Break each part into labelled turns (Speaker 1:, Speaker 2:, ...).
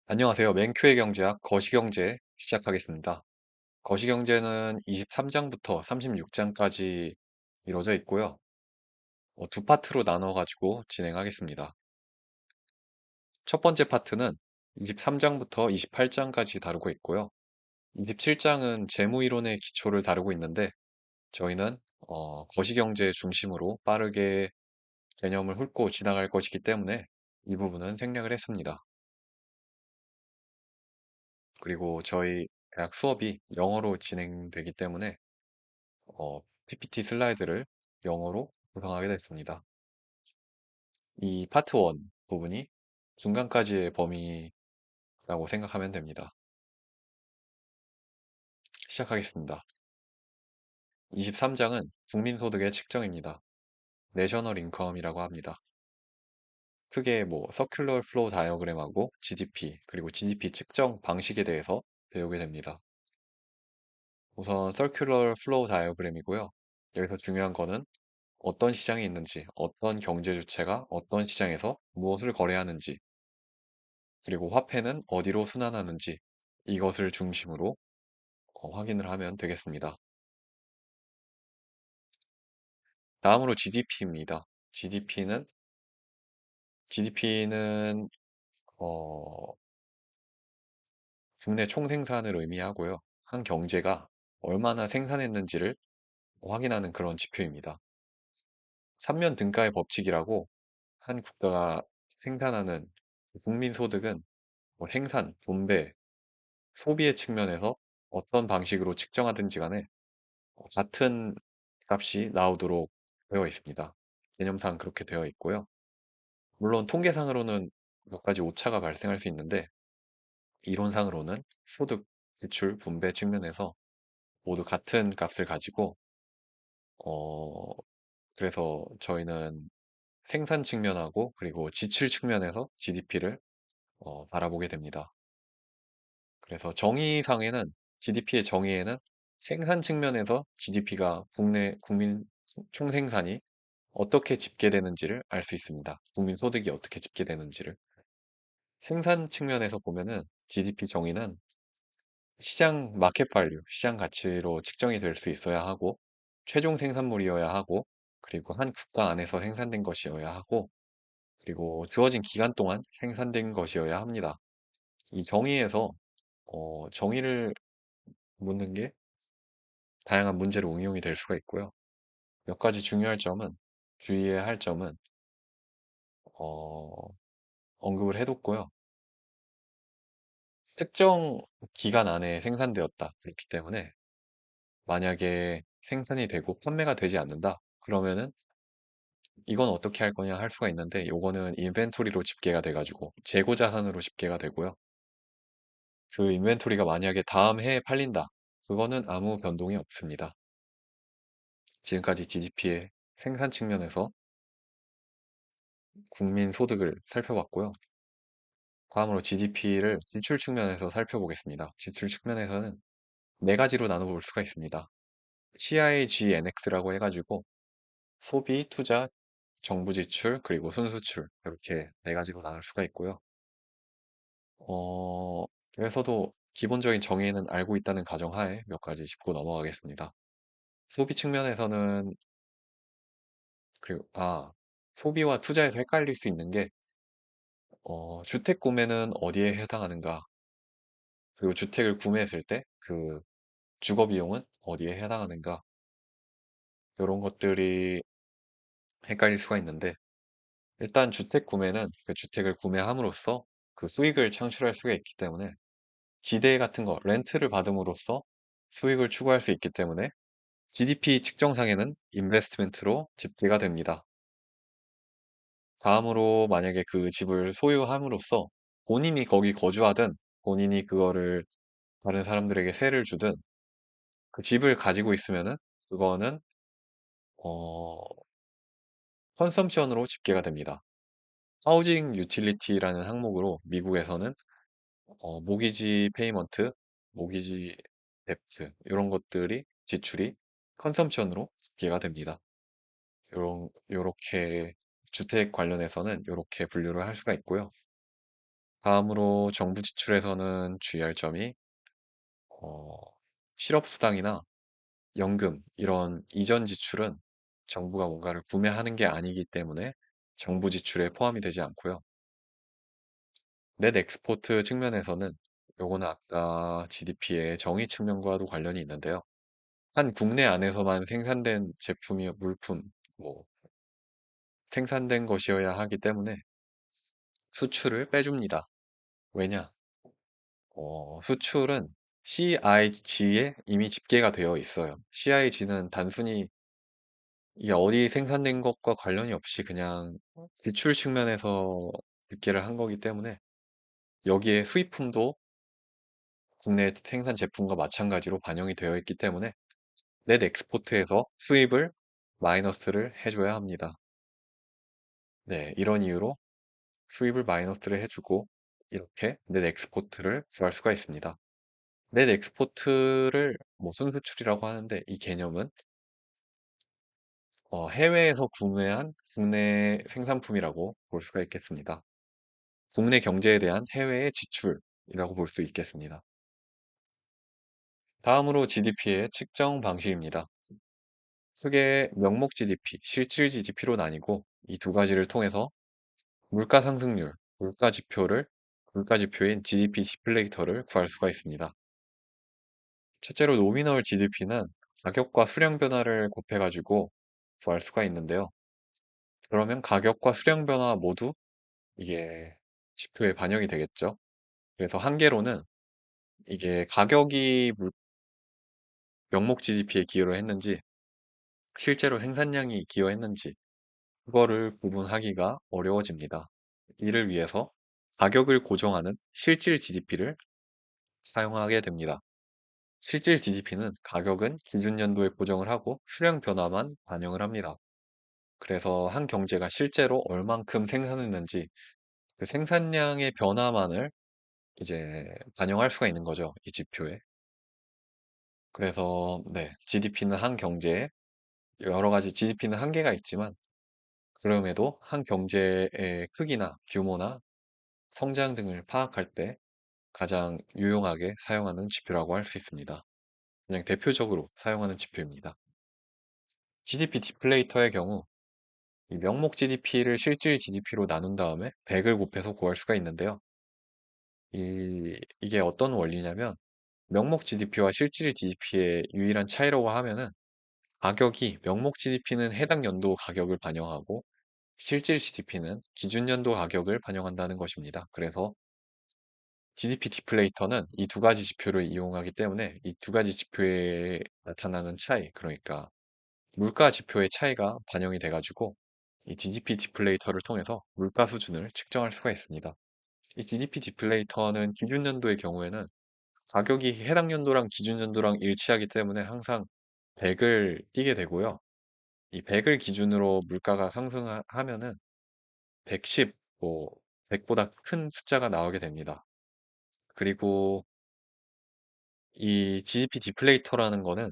Speaker 1: 안녕하세요. 맨큐의 경제학 거시경제 시작하겠습니다. 거시경제는 23장부터 36장까지 이루어져 있고요. 두 파트로 나눠가지고 진행하겠습니다. 첫 번째 파트는 23장부터 28장까지 다루고 있고요. 27장은 재무이론의 기초를 다루고 있는데 저희는 거시경제 중심으로 빠르게 개념을 훑고 지나갈 것이기 때문에 이 부분은 생략을 했습니다. 그리고 저희 대학 수업이 영어로 진행되기 때문에 PPT 슬라이드를 영어로 구성하게 됐습니다. 이 파트 1 부분이 중간까지의 범위라고 생각하면 됩니다. 시작하겠습니다. 23장은 국민소득의 측정입니다. 내셔널 인컴이라고 합니다. 크게 서큘러 플로우 다이어그램하고 GDP, 그리고 GDP 측정 방식에 대해서 배우게 됩니다. 우선 서큘러 플로우 다이어그램이고요. 여기서 중요한 거는 어떤 시장이 있는지, 어떤 경제 주체가 어떤 시장에서 무엇을 거래하는지, 그리고 화폐는 어디로 순환하는지 이것을 중심으로 확인을 하면 되겠습니다. 다음으로 GDP입니다. GDP는 국내 총생산을 의미하고요. 한 경제가 얼마나 생산했는지를 확인하는 그런 지표입니다. 삼면 등가의 법칙이라고 한 국가가 생산하는 국민 소득은 생산, 분배, 소비의 측면에서 어떤 방식으로 측정하든지 간에 같은 값이 나오도록 되어 있습니다. 개념상 그렇게 되어 있고요. 물론 통계상으로는 몇 가지 오차가 발생할 수 있는데 이론상으로는 소득, 지출, 분배 측면에서 모두 같은 값을 가지고 어, 그래서 저희는 생산 측면하고 그리고 지출 측면에서 GDP를 바라보게 됩니다. 그래서 정의상에는 GDP의 정의에는 생산 측면에서 GDP가 국내 국민 총생산이 어떻게 집계되는지를 알 수 있습니다. 국민 소득이 어떻게 집계되는지를. 생산 측면에서 보면은 GDP 정의는 시장 마켓 밸류, 시장 가치로 측정이 될 수 있어야 하고, 최종 생산물이어야 하고, 그리고 한 국가 안에서 생산된 것이어야 하고, 그리고 주어진 기간 동안 생산된 것이어야 합니다. 이 정의에서 정의를 묻는 게 다양한 문제로 응용이 될 수가 있고요. 몇 가지 주의해야 할 점은 어, 언급을 해뒀고요. 특정 기간 안에 생산되었다. 그렇기 때문에 만약에 생산이 되고 판매가 되지 않는다. 그러면은 이건 어떻게 할 거냐 할 수가 있는데 요거는 인벤토리로 집계가 돼가지고 재고 자산으로 집계가 되고요. 그 인벤토리가 만약에 다음 해에 팔린다. 그거는 아무 변동이 없습니다. 지금까지 GDP의 생산 측면에서 국민 소득을 살펴봤고요. 다음으로 GDP를 지출 측면에서 살펴보겠습니다. 지출 측면에서는 네 가지로 나눠볼 수가 있습니다. CIGNX라고 해가지고 소비, 투자, 정부 지출, 그리고 순수출 이렇게 네 가지로 나눌 수가 있고요. 그래서도 기본적인 정의는 알고 있다는 가정하에 몇 가지 짚고 넘어가겠습니다. 소비 측면에서는 그리고 소비와 투자에서 헷갈릴 수 있는 게 주택 구매는 어디에 해당하는가? 그리고 주택을 구매했을 때 그 주거 비용은 어디에 해당하는가? 이런 것들이 헷갈릴 수가 있는데 일단 주택 구매는 그 주택을 구매함으로써 그 수익을 창출할 수가 있기 때문에 지대 같은 거, 렌트를 받음으로써 수익을 추구할 수 있기 때문에 GDP 측정상에는 인베스트멘트로 집계가 됩니다. 다음으로 만약에 그 집을 소유함으로써 본인이 거기 거주하든 본인이 그거를 다른 사람들에게 세를 주든 그 집을 가지고 있으면은 그거는 어, 컨섬션으로 집계가 됩니다. 하우징 유틸리티라는 항목으로 미국에서는 모기지 페이먼트, 모기지 뎁트 이런 것들이 지출이 컨섬션으로 집계가 됩니다. 요렇게 주택 관련해서는 이렇게 분류를 할 수가 있고요. 다음으로 정부 지출에서는 주의할 점이 어, 실업수당이나 연금 이런 이전 지출은 정부가 뭔가를 구매하는 게 아니기 때문에 정부 지출에 포함이 되지 않고요. 넷 엑스포트 측면에서는 요거는 아까 GDP의 정의 측면과도 관련이 있는데요. 한 국내 안에서만 생산된 제품이 물품, 뭐 생산된 것이어야 하기 때문에 수출을 빼줍니다. 왜냐? 수출은 CIG에 이미 집계가 되어 있어요. CIG는 단순히 이게 어디 생산된 것과 관련이 없이 그냥 지출 측면에서 집계를 한 거기 때문에 여기에 수입품도 국내 생산 제품과 마찬가지로 반영이 되어 있기 때문에 넷 엑스포트에서 수입을 마이너스를 해줘야 합니다. 네, 이런 이유로 수입을 마이너스를 해주고 이렇게 넷 엑스포트를 구할 수가 있습니다. 넷 엑스포트를 뭐 순수출이라고 하는데 이 개념은 해외에서 구매한 국내 생산품이라고 볼 수가 있겠습니다. 국내 경제에 대한 해외의 지출이라고 볼 수 있겠습니다. 다음으로 GDP의 측정 방식입니다. 크게 명목 GDP, 실질 GDP로 나뉘고 이 두 가지를 통해서 물가 상승률, 물가 지표인 GDP 디플레이터를 구할 수가 있습니다. 첫째로 노미널 GDP는 가격과 수량 변화를 곱해가지고 구할 수가 있는데요. 그러면 가격과 수량 변화 모두 이게 지표에 반영이 되겠죠. 그래서 한계로는 이게 가격이 명목 GDP에 기여를 했는지 실제로 생산량이 기여했는지 그거를 구분하기가 어려워집니다. 이를 위해서 가격을 고정하는 실질 GDP를 사용하게 됩니다. 실질 GDP는 가격은 기준 연도에 고정을 하고 수량 변화만 반영을 합니다. 그래서 한 경제가 실제로 얼만큼 생산했는지 그 생산량의 변화만을 이제 반영할 수가 있는 거죠. 이 지표에. 그래서 네, GDP는 한 경제에 여러 가지 GDP는 한계가 있지만 그럼에도 한 경제의 크기나 규모나 성장 등을 파악할 때 가장 유용하게 사용하는 지표라고 할 수 있습니다. 그냥 대표적으로 사용하는 지표입니다. GDP 디플레이터의 경우 이 명목 GDP를 실질 GDP로 나눈 다음에 100을 곱해서 구할 수가 있는데요. 이게 어떤 원리냐면 명목 GDP와 실질 GDP의 유일한 차이라고 하면은 가격이 명목 GDP는 해당 연도 가격을 반영하고 실질 GDP는 기준 연도 가격을 반영한다는 것입니다. 그래서 GDP 디플레이터는 이 두 가지 지표를 이용하기 때문에 이 두 가지 지표에 나타나는 차이, 그러니까 물가 지표의 차이가 반영이 돼가지고 이 GDP 디플레이터를 통해서 물가 수준을 측정할 수가 있습니다. 이 GDP 디플레이터는 기준 연도의 경우에는 가격이 해당 연도랑 기준 연도랑 일치하기 때문에 항상 100을 띄게 되고요. 이 100을 기준으로 물가가 상승하면은 110, 뭐 100보다 큰 숫자가 나오게 됩니다. 그리고 이 GDP 디플레이터라는 거는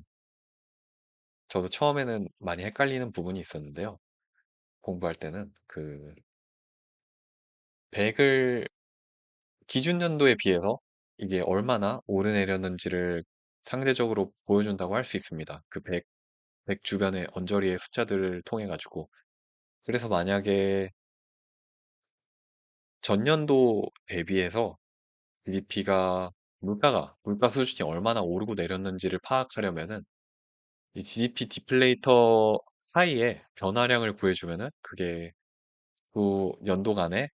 Speaker 1: 저도 처음에는 많이 헷갈리는 부분이 있었는데요. 공부할 때는 그 100을 기준 연도에 비해서 이게 얼마나 오르내렸는지를 상대적으로 보여준다고 할 수 있습니다. 그 100 주변의 언저리의 숫자들을 통해 가지고. 그래서 만약에 전년도 대비해서 GDP가 물가 수준이 얼마나 오르고 내렸는지를 파악하려면은 이 GDP 디플레이터 사이에 변화량을 구해주면은 그게 그 연도간의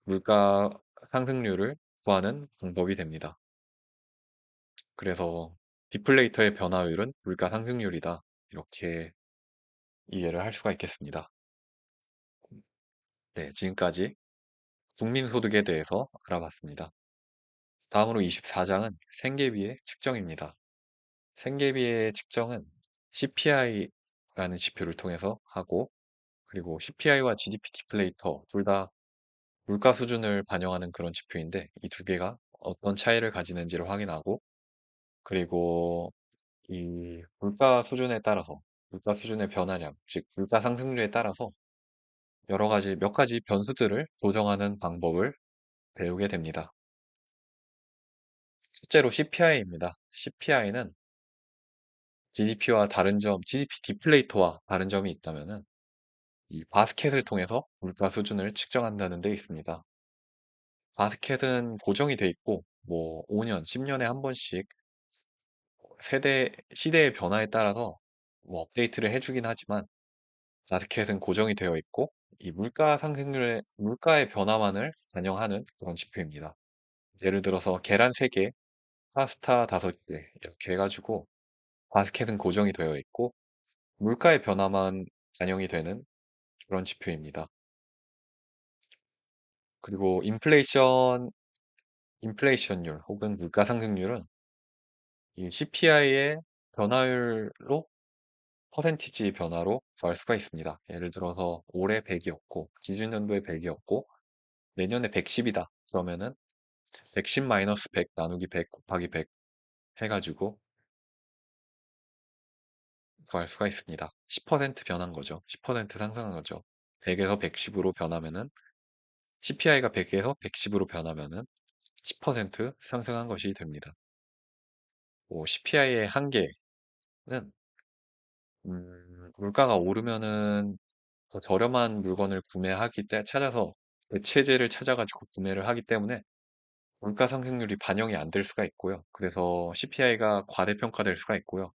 Speaker 1: 물가 상승률을 구하는 방법이 됩니다. 그래서 디플레이터의 변화율은 물가 상승률이다. 이렇게 이해를 할 수가 있겠습니다. 네, 지금까지 국민소득에 대해서 알아봤습니다. 다음으로 24장은 생계비의 측정입니다. 생계비의 측정은 CPI라는 지표를 통해서 하고, 그리고 CPI와 GDP 디플레이터 둘 다 물가 수준을 반영하는 그런 지표인데, 이 두 개가 어떤 차이를 가지는지를 확인하고, 그리고 이 물가 수준에 따라서, 물가 수준의 변화량, 즉 물가 상승률에 따라서 몇 가지 변수들을 조정하는 방법을 배우게 됩니다. 첫째로 CPI입니다. CPI는 GDP와 다른 점, GDP 디플레이터와 다른 점이 있다면은 이 바스켓을 통해서 물가 수준을 측정한다는 데 있습니다. 바스켓은 고정이 돼 있고 뭐 5년, 10년에 한 번씩 시대의 변화에 따라서 뭐 업데이트를 해주긴 하지만 바스켓은 고정이 되어 있고 이 물가의 변화만을 반영하는 그런 지표입니다. 예를 들어서 계란 3개, 파스타 5개 이렇게 해가지고 바스켓은 고정이 되어 있고 물가의 변화만 반영이 되는 그런 지표입니다. 그리고 인플레이션율 혹은 물가 상승률은 이 CPI의 변화율로 퍼센티지 변화로 구할 수가 있습니다. 예를 들어서 올해 100이었고 기준연도에 100이었고 내년에 110이다. 그러면은 110 마이너스 100 나누기 100 곱하기 100 해가지고 구할 수가 있습니다. 10% 변한 거죠. 10% 상승한 거죠. 100에서 110으로 변하면은 CPI가 100에서 110으로 변하면은 10% 상승한 것이 됩니다. 뭐 CPI의 한계는 물가가 오르면은 더 저렴한 물건을 찾아서 대체재를 찾아가지고 구매를 하기 때문에 물가 상승률이 반영이 안 될 수가 있고요. 그래서 CPI가 과대평가될 수가 있고요.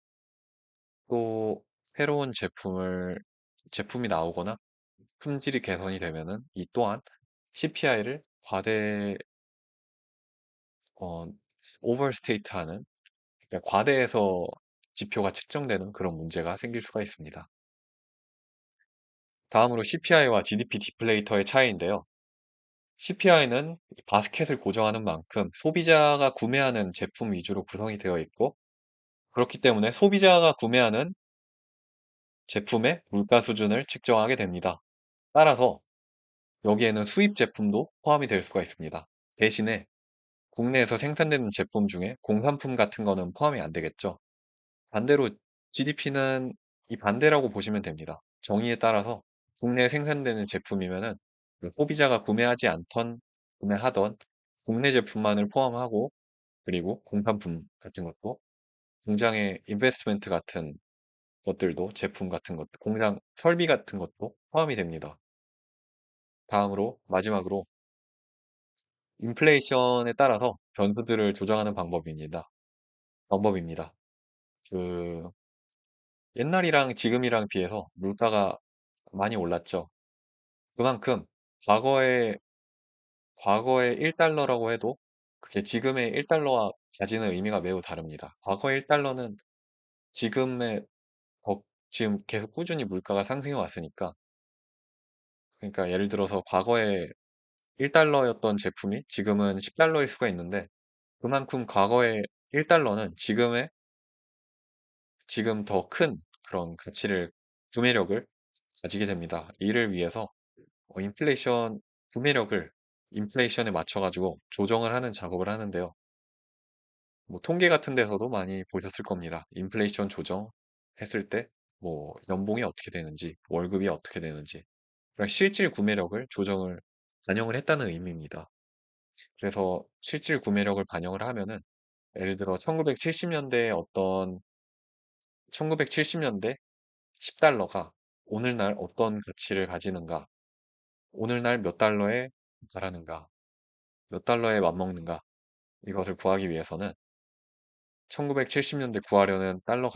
Speaker 1: 또 새로운 제품이 나오거나 품질이 개선이 되면은 이 또한 CPI를 어, 오버스테이트하는, 그러니까 과대해서 지표가 측정되는 그런 문제가 생길 수가 있습니다. 다음으로 CPI와 GDP 디플레이터의 차이인데요. CPI는 바스켓을 고정하는 만큼 소비자가 구매하는 제품 위주로 구성이 되어 있고, 그렇기 때문에 소비자가 구매하는 제품의 물가 수준을 측정하게 됩니다. 따라서 여기에는 수입 제품도 포함이 될 수가 있습니다. 대신에 국내에서 생산되는 제품 중에 공산품 같은 거는 포함이 안 되겠죠. 반대로 GDP는 이 반대라고 보시면 됩니다. 정의에 따라서 국내에 생산되는 제품이면은 그 소비자가 구매하던 국내 제품만을 포함하고, 그리고 공산품 같은 것도 공장의 인베스트멘트 같은 것들도 제품 같은 것, 공장 설비 같은 것도 포함이 됩니다. 다음으로 마지막으로 인플레이션에 따라서 변수들을 조정하는 방법입니다. 그 옛날이랑 지금이랑 비해서 물가가 많이 올랐죠. 그만큼 과거에 과거의 1달러라고 해도 그게 지금의 1달러와 가지는 의미가 매우 다릅니다. 과거의 1달러는 지금의 지금 계속 꾸준히 물가가 상승해 왔으니까, 그러니까 예를 들어서 과거에 1달러였던 제품이 지금은 10달러일 수가 있는데, 그만큼 과거의 1달러는 지금 더 큰 그런 구매력을 가지게 됩니다. 이를 위해서 인플레이션 구매력을 인플레이션에 맞춰가지고 조정을 하는 작업을 하는데요. 뭐 통계 같은 데서도 많이 보셨을 겁니다. 인플레이션 조정했을 때 뭐 연봉이 어떻게 되는지, 월급이 어떻게 되는지, 그러니까 실질 구매력을 반영을 했다는 의미입니다. 그래서 실질 구매력을 반영을 하면은 예를 들어 1970년대 10달러가 오늘날 어떤 가치를 가지는가, 오늘날 몇 달러에 달하는가, 몇 달러에 맞먹는가, 이것을 구하기 위해서는 1970년대 구하려는 달러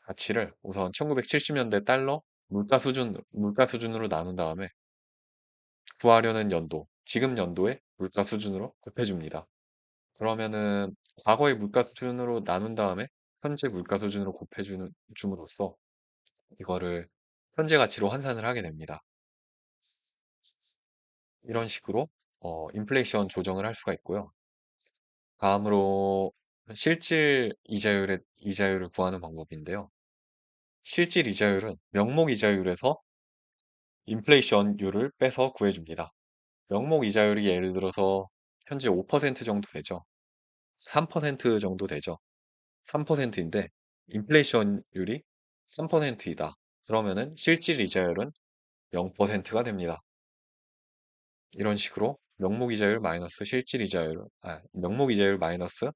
Speaker 1: 가치를 우선 1970년대 달러 물가 수준으로 나눈 다음에 구하려는 지금 연도의 물가 수준으로 곱해줍니다. 그러면은 과거의 물가 수준으로 나눈 다음에 현재 물가 수준으로 줌으로써 이거를 현재 가치로 환산을 하게 됩니다. 이런 식으로 인플레이션 조정을 할 수가 있고요. 다음으로 실질 이자율을 구하는 방법인데요. 실질 이자율은 명목 이자율에서 인플레이션율을 빼서 구해줍니다. 명목 이자율이 예를 들어서 현재 5% 정도 되죠. 3% 정도 되죠. 3%인데 인플레이션율이 3%이다. 그러면은 실질 이자율은 0%가 됩니다. 이런 식으로 명목이자율 마이너스 실질이자율, 명목이자율 마이너스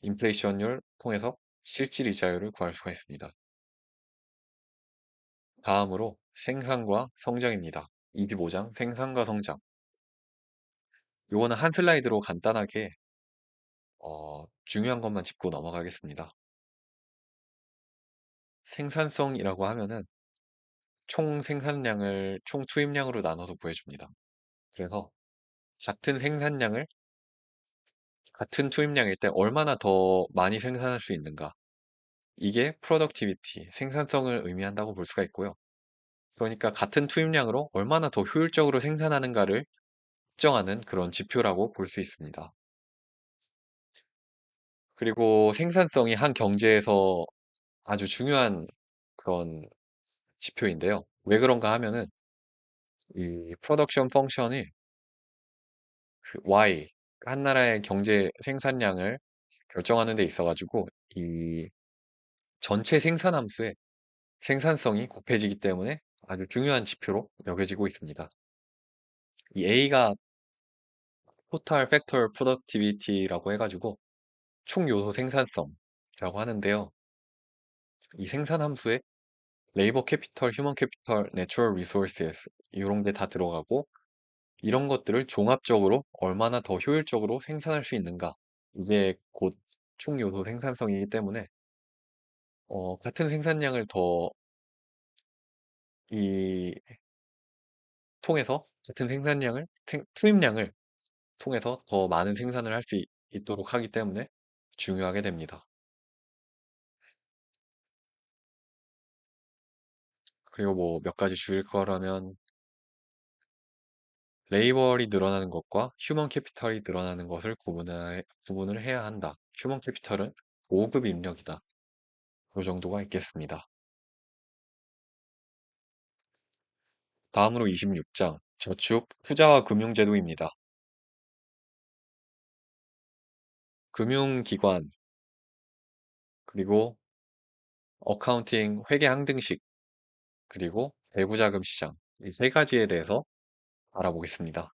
Speaker 1: 인플레이션율 통해서 실질이자율을 구할 수가 있습니다. 다음으로 생산과 성장입니다. 25장 생산과 성장. 요거는 한 슬라이드로 간단하게 중요한 것만 짚고 넘어가겠습니다. 생산성이라고 하면은 총 생산량을 총 투입량으로 나눠서 구해줍니다. 그래서 같은 생산량을 같은 투입량일 때 얼마나 더 많이 생산할 수 있는가. 이게 productivity, 생산성을 의미한다고 볼 수가 있고요. 그러니까 같은 투입량으로 얼마나 더 효율적으로 생산하는가를 측정하는 그런 지표라고 볼 수 있습니다. 그리고 생산성이 한 경제에서 아주 중요한 그런 지표인데요. 왜 그런가 하면은 이 프로덕션 펑션이 그 Y, 한 나라의 경제 생산량을 결정하는 데 있어가지고 이 전체 생산 함수의 생산성이 곱해지기 때문에 아주 중요한 지표로 여겨지고 있습니다. 이 A가 Total Factor Productivity라고 해가지고 총 요소 생산성이라고 하는데요. 이 생산 함수에 레이버 캐피털, 휴먼 캐피털, 내추럴 리소스스 이런 게 다 들어가고 이런 것들을 종합적으로 얼마나 더 효율적으로 생산할 수 있는가 이게 곧 총 요소 생산성이기 때문에 같은 생산량을 더 이 통해서 같은 생산량을 투입량을 통해서 더 많은 생산을 할 수 있도록 하기 때문에 중요하게 됩니다. 그리고 뭐 몇 가지 줄일 거라면 레이벌이 늘어나는 것과 휴먼 캐피털이 늘어나는 것을 구분을 해야 한다. 휴먼 캐피털은 5급 인력이다. 그 정도가 있겠습니다. 다음으로 26장 저축, 투자와 금융제도입니다. 금융기관, 그리고 어카운팅, 회계 항등식, 그리고 내부자금 시장 이 세 가지에 대해서 알아보겠습니다.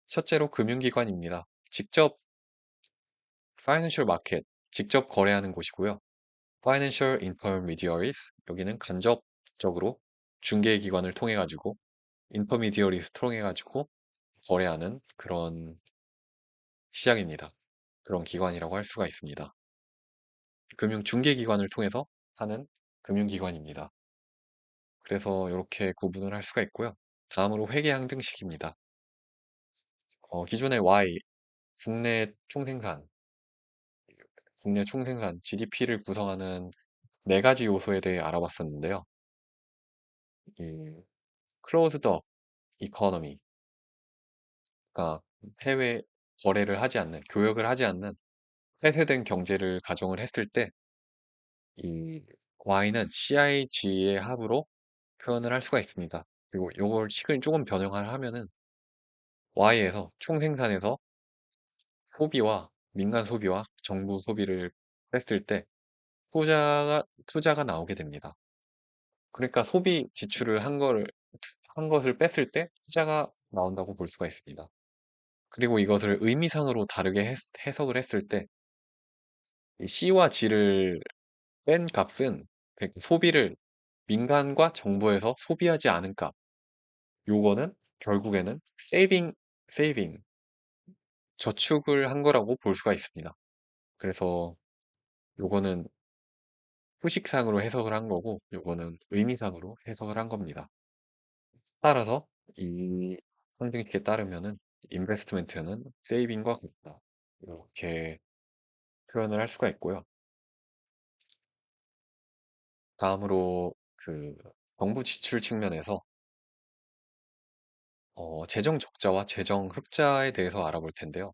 Speaker 1: 첫째로 금융기관입니다. 직접 파이낸셜 마켓, 직접 거래하는 곳이고요. Financial Intermediaries, 여기는 간접적으로 중개기관을 통해 가지고 Intermediaries 통해 가지고 거래하는 그런 시장입니다. 그런 기관이라고 할 수가 있습니다. 금융 중개기관을 통해서 하는 금융기관입니다. 그래서 이렇게 구분을 할 수가 있고요. 다음으로 회계항등식입니다. 기존의 Y, 국내 총생산, GDP를 구성하는 네 가지 요소에 대해 알아봤었는데요. 이 closed up economy, 그러니까 해외 거래를 하지 않는, 교역을 하지 않는 폐쇄된 경제를 가정을 했을 때 이 Y는 CIG의 합으로 표현을 할 수가 있습니다. 그리고 이걸 식을 조금 변형을 하면은 Y에서 총생산에서 소비와 민간 소비와 정부 소비를 뺐을 때 투자가 나오게 됩니다. 그러니까 소비 지출을 한 것을 뺐을 때 투자가 나온다고 볼 수가 있습니다. 그리고 이것을 의미상으로 다르게 해석을 했을 때 이 C와 G를 뺀 값은 그러니까 소비를 민간과 정부에서 소비하지 않은 값. 요거는 결국에는 세이빙, 저축을 한 거라고 볼 수가 있습니다. 그래서 요거는 후식상으로 해석을 한 거고, 요거는 의미상으로 해석을 한 겁니다. 따라서 이 상등식에 따르면은 인베스트멘트는 세이빙과 같다. 이렇게 표현을 할 수가 있고요. 다음으로 그 정부 지출 측면에서 재정 적자와 재정 흑자에 대해서 알아볼 텐데요.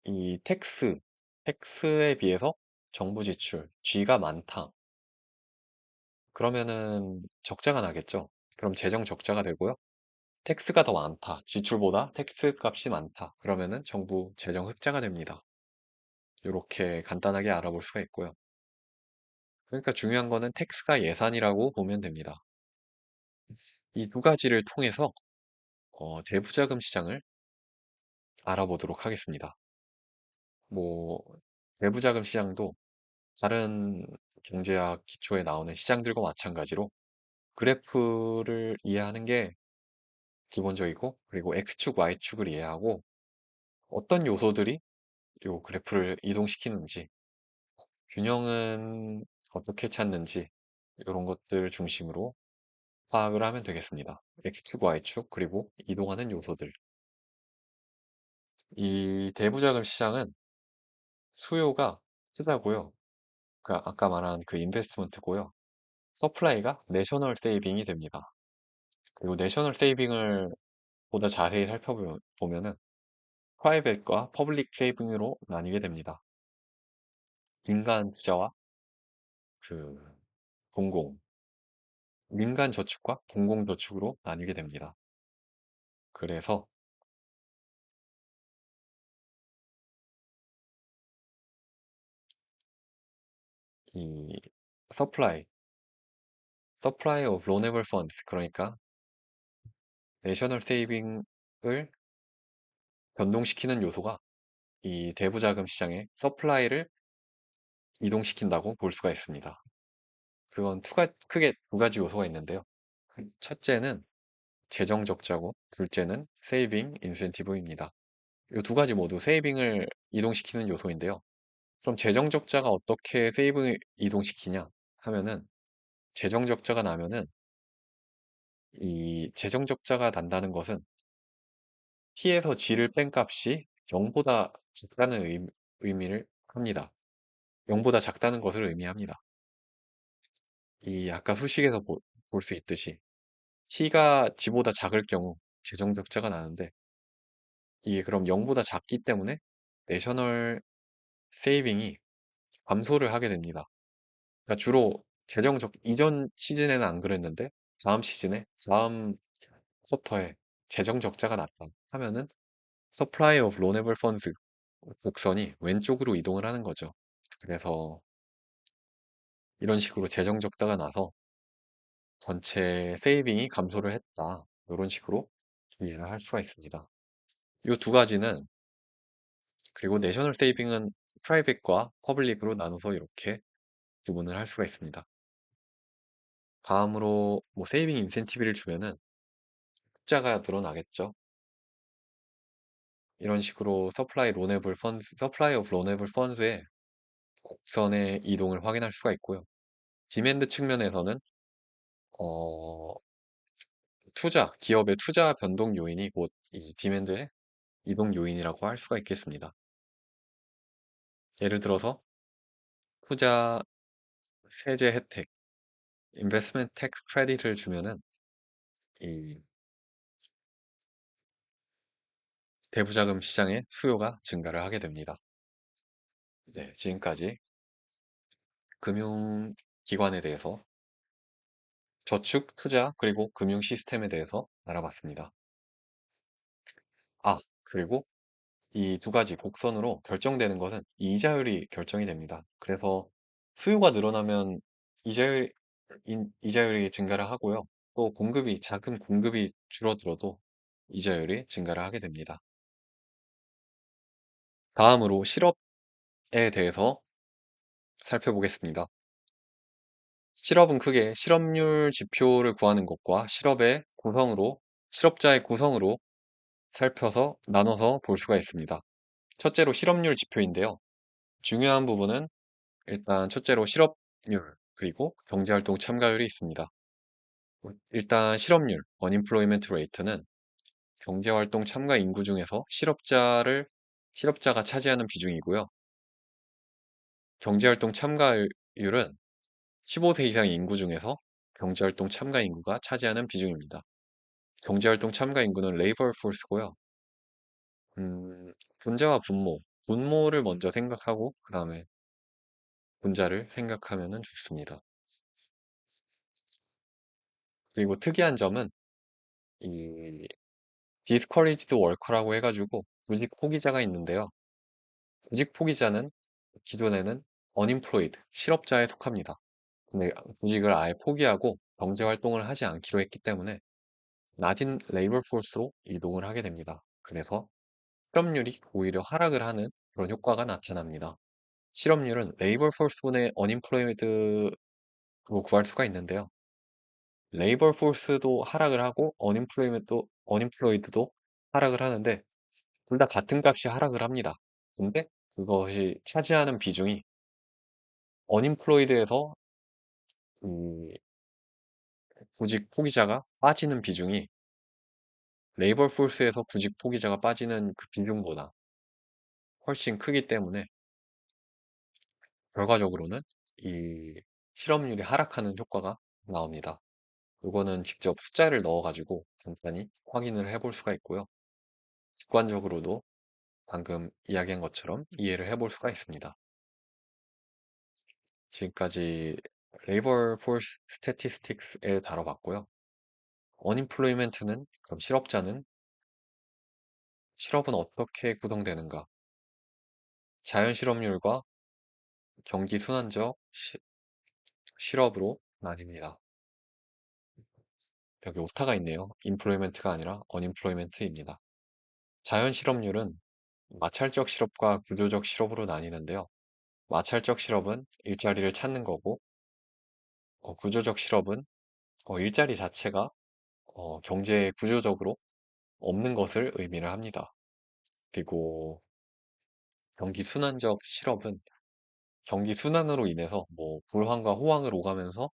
Speaker 1: 이 텍스에 비해서 정부 지출, G가 많다. 그러면은 적자가 나겠죠. 그럼 재정 적자가 되고요. 텍스가 더 많다. 지출보다 텍스 값이 많다. 그러면은 정부 재정 흑자가 됩니다. 이렇게 간단하게 알아볼 수가 있고요. 그러니까 중요한 거는 텍스가 예산이라고 보면 됩니다. 이 두 가지를 통해서 대부자금 시장을 알아보도록 하겠습니다. 뭐, 대부자금 시장도 다른 경제학 기초에 나오는 시장들과 마찬가지로 그래프를 이해하는 게 기본적이고, 그리고 X축, Y축을 이해하고 어떤 요소들이 요 그래프를 이동시키는지, 균형은 어떻게 찾는지, 이런 것들 중심으로 파악을 하면 되겠습니다. X축, Y축, 그리고 이동하는 요소들. 이 대부자금 시장은 수요가 크다고요. 그 아까 말한 그 인베스트먼트고요. 서플라이가 내셔널 세이빙이 됩니다. 그리고 내셔널 세이빙을 보다 자세히 살펴보면은 프라이빗과 퍼블릭 세이빙으로 나뉘게 됩니다. 민간 투자와 그 공공, 민간 저축과 공공 저축으로 나뉘게 됩니다. 그래서 이 서플라이, 서플라이 오브 로네블 펀드, 그러니까 내셔널 세이빙을 변동시키는 요소가 이 대부자금 시장의 서플라이를 이동시킨다고 볼 수가 있습니다. 그건 크게 두 가지 요소가 있는데요. 첫째는 재정 적자고, 둘째는 세이빙 인센티브입니다. 이 두 가지 모두 세이빙을 이동시키는 요소인데요. 그럼 재정 적자가 어떻게 세이빙을 이동시키냐 하면은, 재정 적자가 나면은 이 재정 적자가 난다는 것은 T에서 G를 뺀 값이 0보다 작다는 의미를 합니다. 0보다 작다는 것을 의미합니다. 이 아까 수식에서 볼 수 있듯이 T가 G보다 작을 경우 재정 적자가 나는데, 이게 그럼 0보다 작기 때문에 내셔널 세이빙이 감소를 하게 됩니다. 그러니까 주로 이전 시즌에는 안 그랬는데 다음 시즌에, 다음 쿼터에 재정 적자가 났다 하면은 서플라이 오브 로네블 펀드 곡선이 왼쪽으로 이동을 하는 거죠. 그래서 이런 식으로 재정 적자가 나서 전체 세이빙이 감소를 했다, 이런 식으로 이해를 할 수가 있습니다. 이 두 가지는, 그리고 내셔널 세이빙은 프라이빗과 퍼블릭으로 나눠서 이렇게 구분을 할 수가 있습니다. 다음으로 뭐 세이빙 인센티브를 주면은 숫자가 늘어나겠죠. 이런 식으로 서플라이 오브 로네블 펀드의 곡선의 이동을 확인할 수가 있고요. 디맨드 측면에서는 어, 기업의 투자 변동 요인이 곧 이 디맨드의 이동 요인이라고 할 수가 있겠습니다. 예를 들어서 투자 세제 혜택, 인베스트먼트 텍스 크레딧을 주면은 이 대부자금 시장의 수요가 증가를 하게 됩니다. 네, 지금까지 금융기관에 대해서, 저축, 투자, 그리고 금융 시스템에 대해서 알아봤습니다. 그리고 이 두 가지 곡선으로 결정되는 것은 이자율이 결정이 됩니다. 그래서 수요가 늘어나면 이자율, 이자율이 증가를 하고요. 또 자금 공급이 줄어들어도 이자율이 증가를 하게 됩니다. 다음으로 실업에 대해서 살펴보겠습니다. 실업은 크게 실업률 지표를 구하는 것과 실업자의 구성으로 나눠서 볼 수가 있습니다. 첫째로 실업률 지표인데요. 중요한 부분은 일단 첫째로 실업률, 그리고 경제활동 참가율이 있습니다. 일단 실업률, unemployment rate는 경제활동 참가 인구 중에서 실업자가 차지하는 비중이고요. 경제활동 참가율은 15세 이상 인구 중에서 경제활동 참가 인구가 차지하는 비중입니다. 경제활동 참가 인구는 레이버 포스고요. 분자와 분모를 먼저 생각하고 그 다음에 분자를 생각하면 좋습니다. 그리고 특이한 점은 이 discouraged worker라고 해가지고 구직 포기자가 있는데요. 구직 포기자는 기존에는 unemployed, 실업자에 속합니다. 근데 구직을 아예 포기하고 경제 활동을 하지 않기로 했기 때문에 낮은 레이버 포스로 이동을 하게 됩니다. 그래서 실업률이 오히려 하락을 하는 그런 효과가 나타납니다. 실업률은 레이버 포스분의 어님플로이먼트로 구할 수가 있는데요. 레이버 포스도 하락을 하고 어님플로이드도 하락을 하는데 둘 다 같은 값이 하락을 합니다. 근데 그것이 차지하는 비중이 어님플로이드에서 이 구직 포기자가 빠지는 비중이 레이버 포스에서 구직 포기자가 빠지는 그 비중보다 훨씬 크기 때문에 결과적으로는 이 실업률이 하락하는 효과가 나옵니다. 이거는 직접 숫자를 넣어가지고 간단히 확인을 해볼 수가 있고요. 객관적으로도 방금 이야기한 것처럼 이해를 해볼 수가 있습니다. 지금까지 레이버 포스 스태티스틱스에 다뤄봤고요. 언임플로이멘트는 그럼 실업은 어떻게 구성되는가? 자연 실업률과 경기 순환적 실업으로 나뉩니다. 여기 오타가 있네요. 인플로이멘트가 아니라 언임플로이멘트입니다. 자연 실업률은 마찰적 실업과 구조적 실업으로 나뉘는데요. 마찰적 실업은 일자리를 찾는 거고, 구조적 실업은 일자리 자체가 경제 구조적으로 없는 것을 의미를 합니다. 그리고 경기 순환적 실업은 경기 순환으로 인해서 뭐 불황과 호황을 오가면서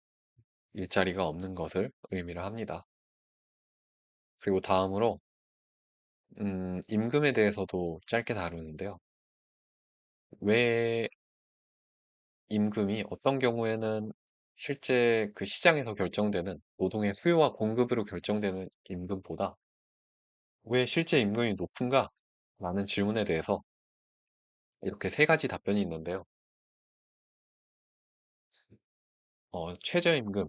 Speaker 1: 일자리가 없는 것을 의미를 합니다. 그리고 다음으로 임금에 대해서도 짧게 다루는데요. 왜 임금이 어떤 경우에는 실제 그 시장에서 결정되는 노동의 수요와 공급으로 결정되는 임금보다 왜 실제 임금이 높은가? 라는 질문에 대해서 이렇게 세 가지 답변이 있는데요. 최저임금,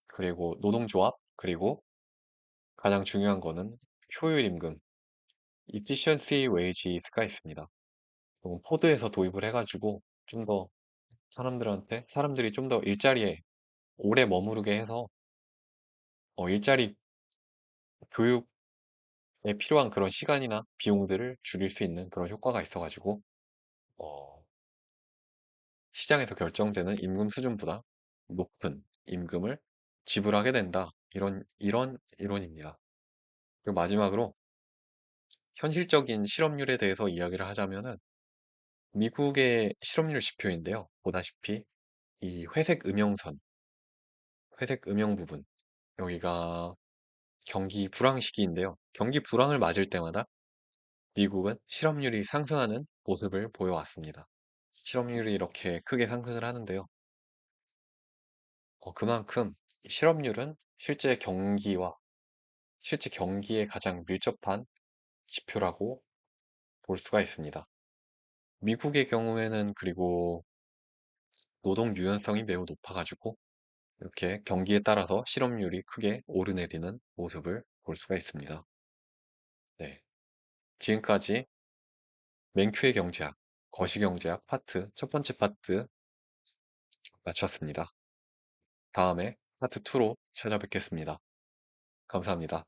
Speaker 1: 그리고 노동조합, 그리고 가장 중요한 거는 효율임금, efficiency wages가 있습니다. 포드에서 도입을 해가지고 좀 더 사람들이 좀 더 일자리에 오래 머무르게 해서 일자리 교육에 필요한 그런 시간이나 비용들을 줄일 수 있는 그런 효과가 있어가지고 어, 시장에서 결정되는 임금 수준보다 높은 임금을 지불하게 된다. 이런 이론입니다. 그리고 마지막으로 현실적인 실업률에 대해서 이야기를 하자면은 미국의 실업률 지표인데요. 보다시피 이 회색 음영 부분, 여기가 경기 불황 시기인데요. 경기 불황을 맞을 때마다 미국은 실업률이 상승하는 모습을 보여왔습니다. 실업률이 이렇게 크게 상승을 하는데요. 그만큼 실업률은 실제 경기에 가장 밀접한 지표라고 볼 수가 있습니다. 미국의 경우에는 그리고 노동 유연성이 매우 높아가지고 이렇게 경기에 따라서 실업률이 크게 오르내리는 모습을 볼 수가 있습니다. 네. 지금까지 맨큐의 경제학, 거시경제학 파트 첫 번째 파트 마쳤습니다. 다음에 파트 2로 찾아뵙겠습니다. 감사합니다.